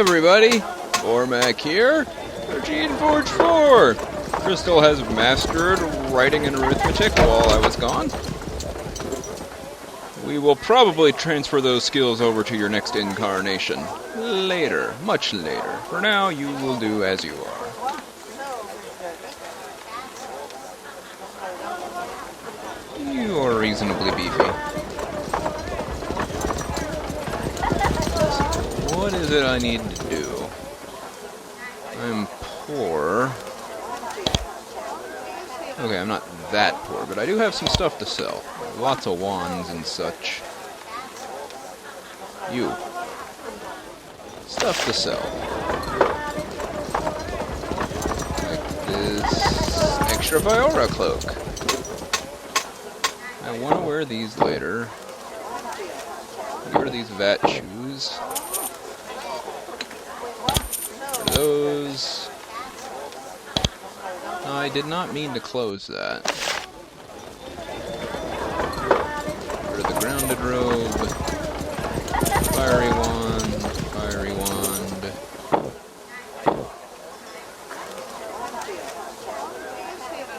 everybody! Bormac here for Geneforge 4! Crystal has mastered writing and arithmetic while I was gone. We will probably transfer those skills over to your next incarnation. Later. Much later. For now, you will do as you are. You are reasonably beefy. What is it I need to do? I'm poor. Okay, I'm not that poor, but I do have some stuff to sell. Lots of wands and such. You. Stuff to sell. Like this extra Viora cloak. I want to wear these later. Get rid of these vat shoes. Those. No, I did not mean to close that. Get rid of the grounded robe. Fiery wand. Fiery wand.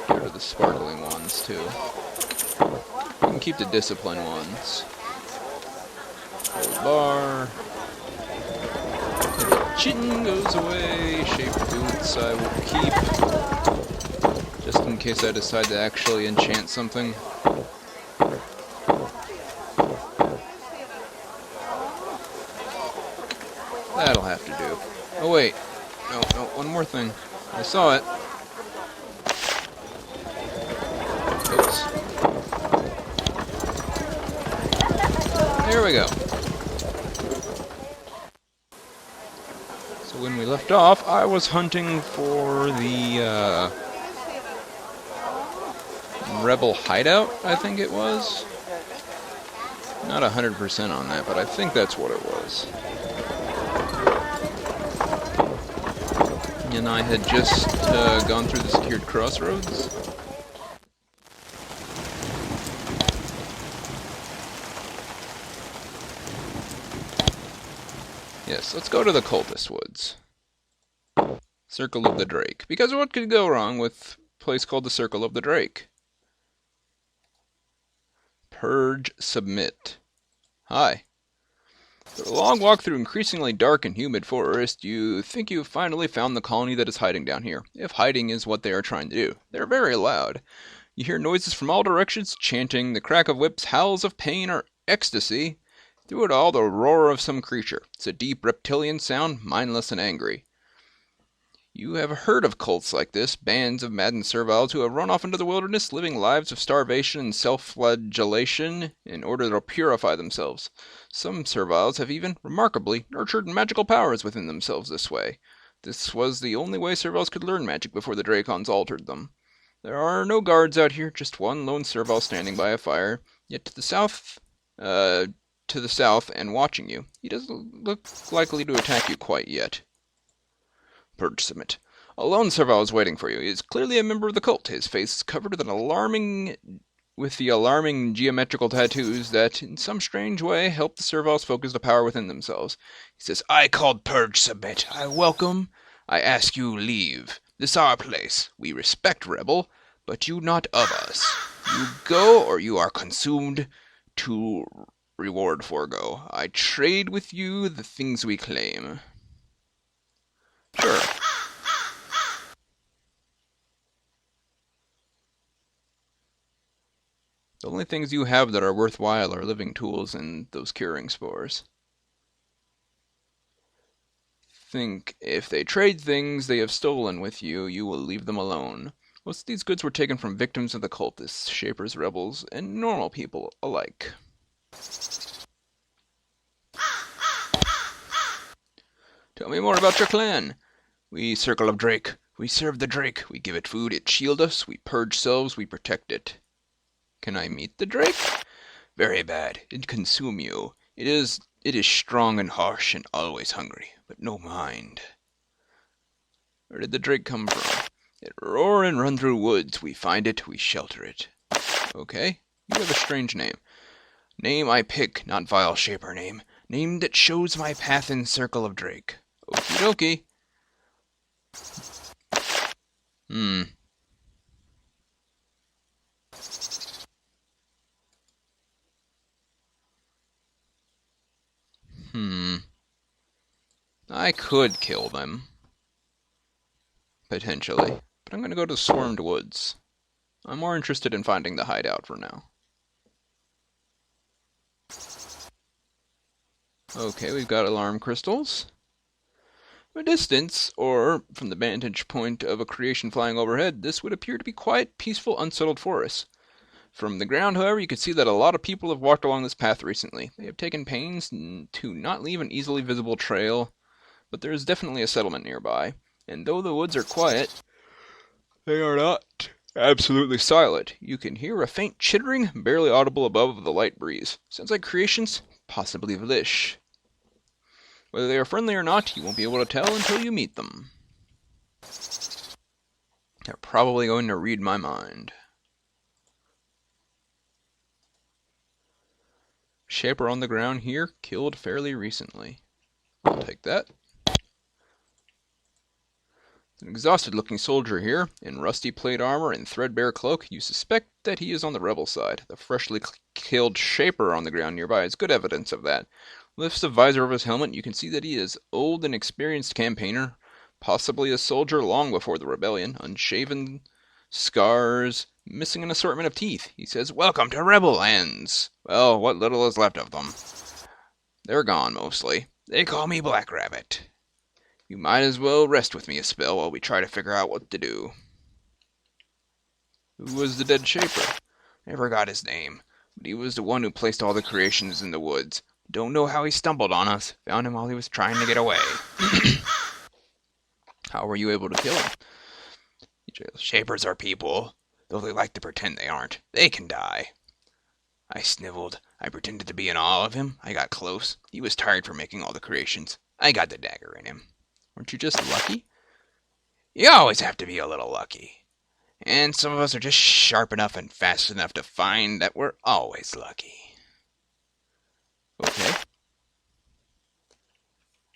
Get rid of the sparkling ones too. You can keep the discipline ones. Gold bar. Chin goes away. Shaped boots I will keep. Just in case I decide to actually enchant something. That'll have to do. Oh wait. No, one more thing. I saw it. Oops. There we go. So when we left off, I was hunting for the rebel hideout, I think it was. Not 100% on that, but I think that's what it was. And I had just gone through the secured crossroads. Yes, let's go to the cultist woods. Circle of the Drake. Because what could go wrong with a place called the Circle of the Drake? Purge, submit. Hi. After a long walk through increasingly dark and humid forest, you think you've finally found the colony that is hiding down here. If hiding is what they are trying to do. They're very loud. You hear noises from all directions, chanting, the crack of whips, howls of pain or ecstasy. Through it all, the roar of some creature. It's a deep reptilian sound, mindless and angry. You have heard of cults like this, bands of maddened serviles who have run off into the wilderness, living lives of starvation and self-flagellation in order to purify themselves. Some serviles have even, remarkably, nurtured magical powers within themselves this way. This was the only way serviles could learn magic before the Dracons altered them. There are no guards out here, just one lone servile standing by a fire, yet to the south and watching you. He doesn't look likely to attack you quite yet. Purge Summit. A lone servile is waiting for you. He is clearly a member of the cult. His face is covered with the alarming geometrical tattoos that, in some strange way, help the serviles focus the power within themselves. He says, I called Purge Summit. I welcome. I ask you leave. This our place. We respect rebel, but you not of us. You go or you are consumed to reward forego. I trade with you the things we claim. Sure. The only things you have that are worthwhile are living tools and those curing spores. Think if they trade things they have stolen with you, you will leave them alone. Most of these goods were taken from victims of the cultists, shapers, rebels, and normal people alike. Tell me more about your clan. We Circle of Drake. We serve the Drake. We give it food. It shield us. We purge selves. We protect it. Can I meet the Drake? Very bad. It consume you. It is strong and harsh and always hungry, but no mind. Where did the Drake come from? It roar and run through woods. We find it. We shelter it. Okay. You have a strange name. Name I pick, not vile shaper name. Name that shows my path in Circle of Drake. Okie dokie. Hmm. I could kill them, potentially, but I'm gonna go to Swarmed Woods. I'm more interested in finding the hideout for now. Okay, we've got alarm crystals. From a distance, or from the vantage point of a creation flying overhead, this would appear to be quiet, peaceful, unsettled forest. From the ground, however, you can see that a lot of people have walked along this path recently. They have taken pains to not leave an easily visible trail, but there is definitely a settlement nearby. And though the woods are quiet, they are not absolutely silent. You can hear a faint chittering, barely audible above the light breeze. Sounds like creations, possibly Vlish. Whether they are friendly or not, you won't be able to tell until you meet them. They're probably going to read my mind. Shaper on the ground here, killed fairly recently. I'll take that. An exhausted-looking soldier here, in rusty plate armor and threadbare cloak. You suspect that he is on the rebel side. The freshly killed Shaper on the ground nearby is good evidence of that. Lifts the visor of his helmet, you can see that he is old and experienced campaigner, possibly a soldier long before the rebellion, unshaven, scars, missing an assortment of teeth. He says, "Welcome to Rebel Lands." Well, what little is left of them. They're gone, mostly. They call me Black Rabbit. You might as well rest with me a spell while we try to figure out what to do. Who was the dead Shaper? I forgot his name, but he was the one who placed all the creations in the woods. Don't know how he stumbled on us. Found him while he was trying to get away. How were you able to kill him? Shapers are people, though they like to pretend they aren't. They can die. I sniveled. I pretended to be in awe of him. I got close. He was tired from making all the creations. I got the dagger in him. Weren't you just lucky? You always have to be a little lucky. And some of us are just sharp enough and fast enough to find that we're always lucky. Okay.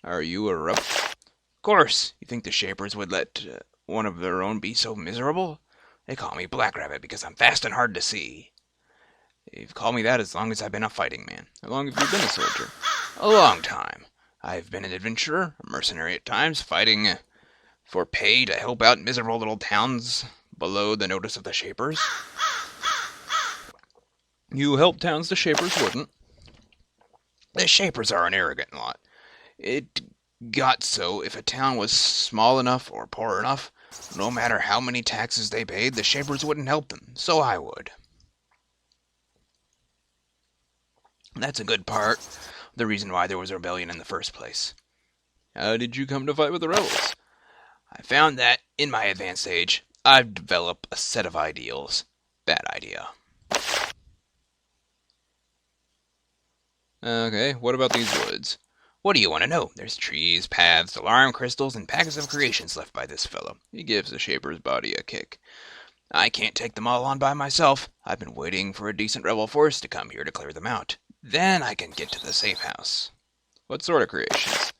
Are you a rebel? Of course. You think the Shapers would let one of their own be so miserable? They call me Black Rabbit because I'm fast and hard to see. They've called me that as long as I've been a fighting man. How long have you been a soldier? A long time. I've been an adventurer, a mercenary at times, fighting for pay to help out miserable little towns below the notice of the Shapers. You help towns the Shapers wouldn't. The Shapers are an arrogant lot. It got so if a town was small enough or poor enough, no matter how many taxes they paid, the Shapers wouldn't help them, so I would. That's a good part, the reason why there was a rebellion in the first place. How did you come to fight with the rebels? I found that, in my advanced age, I've developed a set of ideals. Bad idea. Okay, what about these woods? What do you want to know? There's trees, paths, alarm crystals, and packets of creations left by this fellow. He gives the Shaper's body a kick. I can't take them all on by myself. I've been waiting for a decent rebel force to come here to clear them out. Then I can get to the safe house. What sort of creations?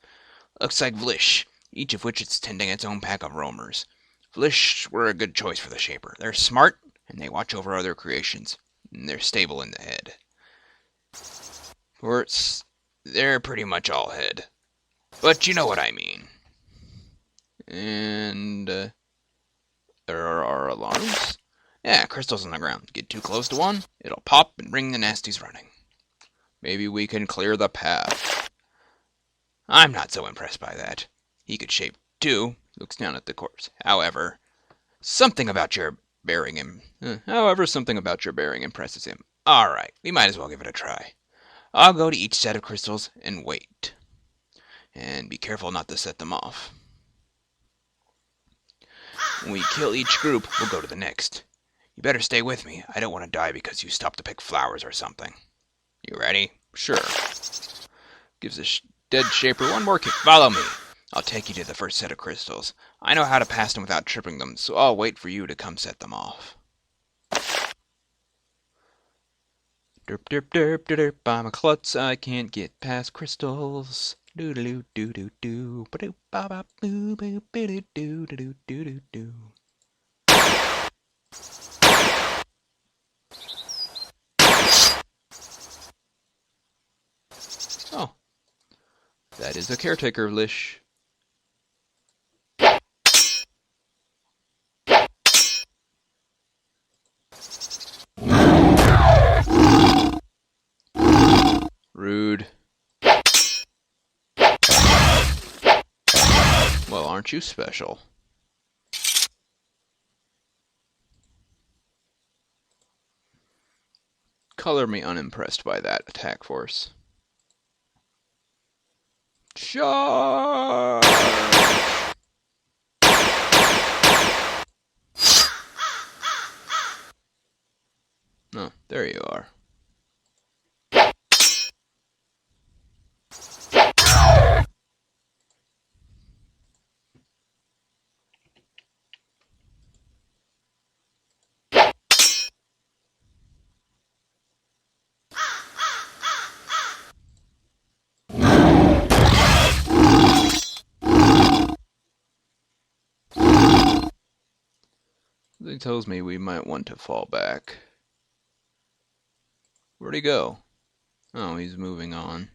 Looks like Vlish, each of which is tending its own pack of roamers. Vlish were a good choice for the Shaper. They're smart, and they watch over other creations. And they're stable in the head. They're pretty much all head. But you know what I mean. And there are alarms. Yeah, crystals on the ground. Get too close to one, it'll pop and bring the nasties running. Maybe we can clear the path. I'm not so impressed by that. He could shape too. Looks down at the corpse. However, something about your bearing impresses him. All right, we might as well give it a try. I'll go to each set of crystals and wait. And be careful not to set them off. When we kill each group, we'll go to the next. You better stay with me. I don't want to die because you stopped to pick flowers or something. You ready? Sure. Gives the dead Shaper one more kick. Follow me. I'll take you to the first set of crystals. I know how to pass them without tripping them, so I'll wait for you to come set them off. Derp, derp, derp, derp, derp. I'm a klutz, I can't get past crystals. Doodaloo doo doo doo. Ba-doo ba ba boo boo boo doo doo doo doo doo. Oh, that is a caretaker lish. Rude. Well, aren't you special? Color me unimpressed by that attack force. Charge! Oh, there you are. Something tells me we might want to fall back. Where'd he go? Oh, he's moving on.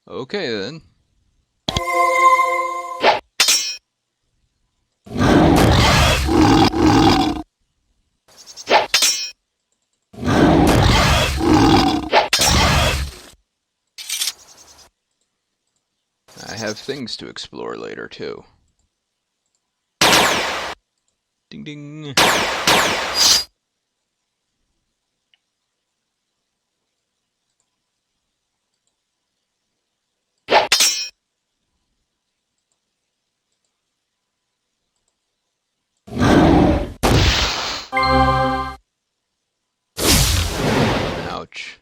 Okay then. I have things to explore later too. Ding ding. Ouch.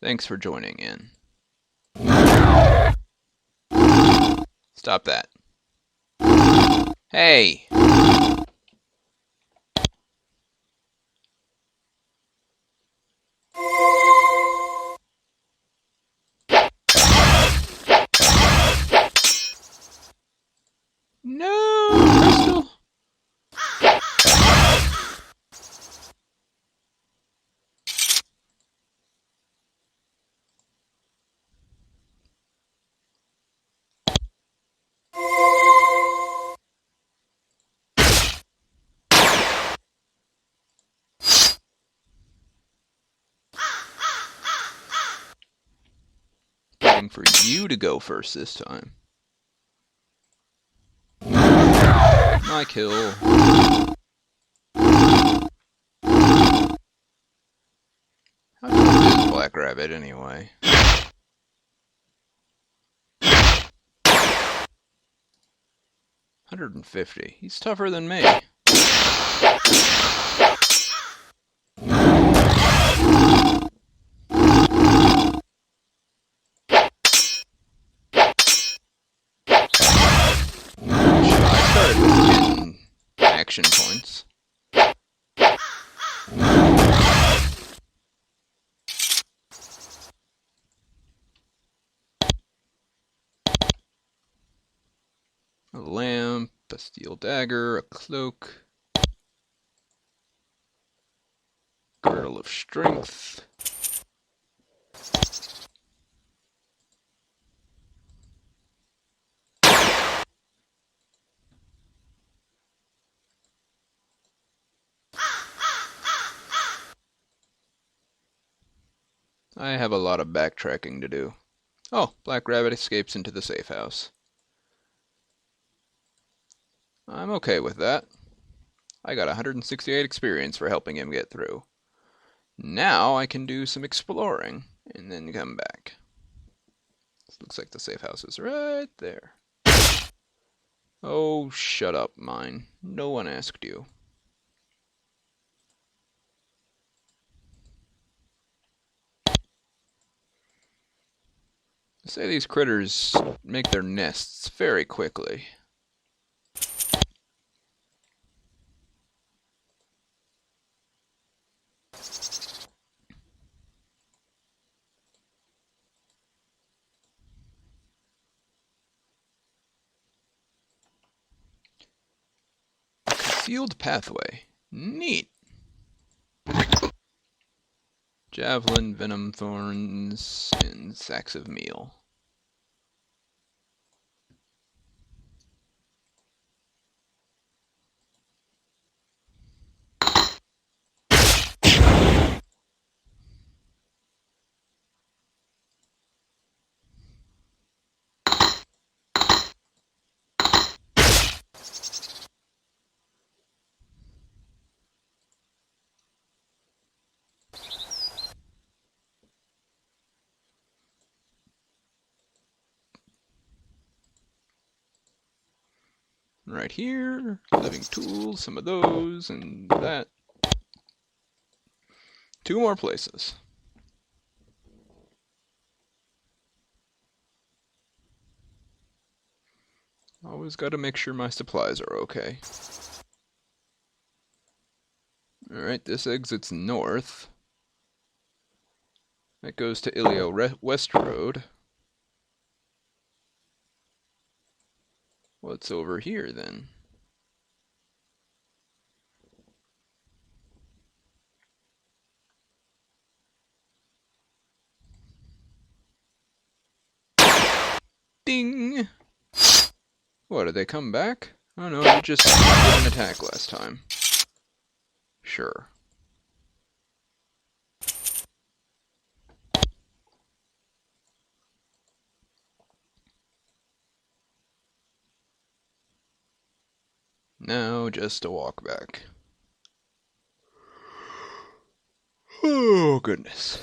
Thanks for joining in. Stop that. Hey! No! Crystal! Waiting for you to go first this time. My kill. How tough is Black Rabbit anyway? 150. He's tougher than me. I started with 10 action points. A lamp, a steel dagger, a cloak, girdle of strength. I have a lot of backtracking to do. Oh, Black Rabbit escapes into the safe house. I'm okay with that. I got 168 experience for helping him get through. Now I can do some exploring and then come back. This looks like the safe house is right there. Oh, shut up, mine. No one asked you. Say these critters make their nests very quickly. Concealed pathway. Neat. Javelin, venom thorns, and sacks of meal. Right here, living tools, some of those, and that. 2 more places. Always got to make sure my supplies are okay. Alright, this exits north. That goes to Ilio West Road. What's over here then? Ding! What, did they come back? Oh no, they just didn't attack last time. Sure. Now just a walk back. Oh, goodness.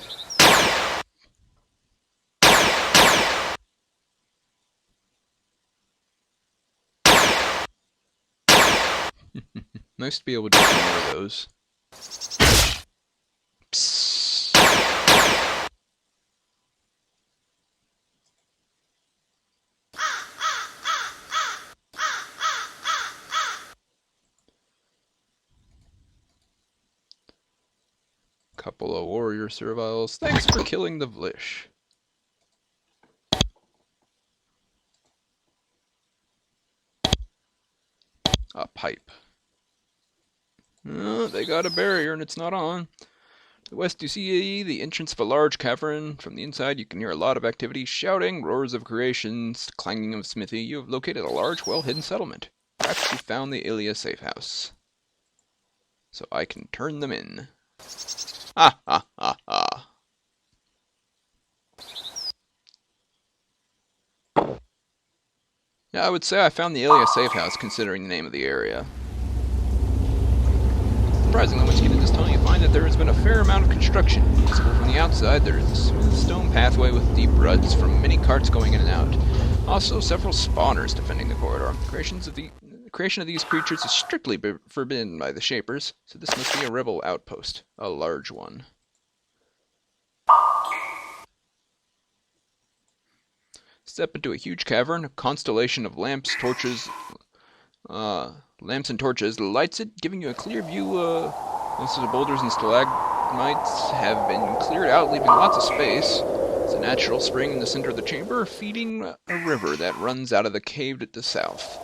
Nice to be able to do more of those. Psst. Couple of warrior serviles. Thanks for killing the Vlish. A pipe. They got a barrier and it's not on. To the west you see the entrance of a large cavern. From the inside you can hear a lot of activity, shouting, roars of creations, clanging of smithy. You have located a large, well-hidden settlement. Perhaps you found the Ilia safe house. So I can turn them in. Ha ha ha ha. Yeah, I would say I found the Ilia safe house considering the name of the area. Surprisingly, once you get into this tunnel, you find that there has been a fair amount of construction. Visible from the outside, there is a smooth stone pathway with deep ruts from many carts going in and out. Also, several spawners defending the corridor. The creation of these creatures is strictly forbidden by the Shapers, so this must be a rebel outpost. A large one. Step into a huge cavern, a constellation of lamps, torches, lamps and torches lights it, giving you a clear view. Most of the boulders and stalagmites have been cleared out, leaving lots of space. There's a natural spring in the center of the chamber, feeding a river that runs out of the cave to the south.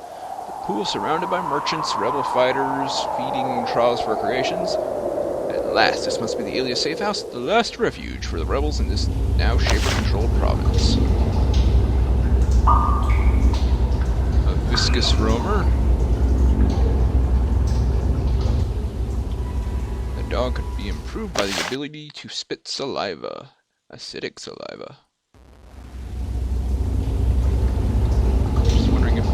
The pool surrounded by merchants, rebel fighters, feeding troughs for creations. At last, this must be the Ilia safe house, the last refuge for the rebels in this now Shaper-controlled province. A viscous roamer. The dog could be improved by the ability to spit saliva. Acidic saliva. Just wondering if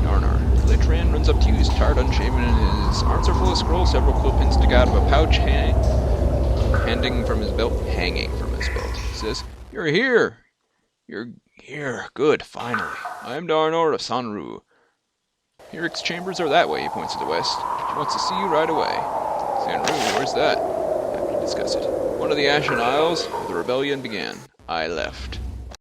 Narnar. Litran runs up to you. He's tired, unshaven, and his arms are full of scrolls. Several quill pins stick out of a pouch hanging from his belt. He says, "You're here! You're here. Good, finally. I'm Darnor of Sanru. Hirik's chambers are that way," he points to the west. "She wants to see you right away." "Sanru, where's that?" "Happy to discuss it." "One of the Ashen Isles, where the rebellion began. I left."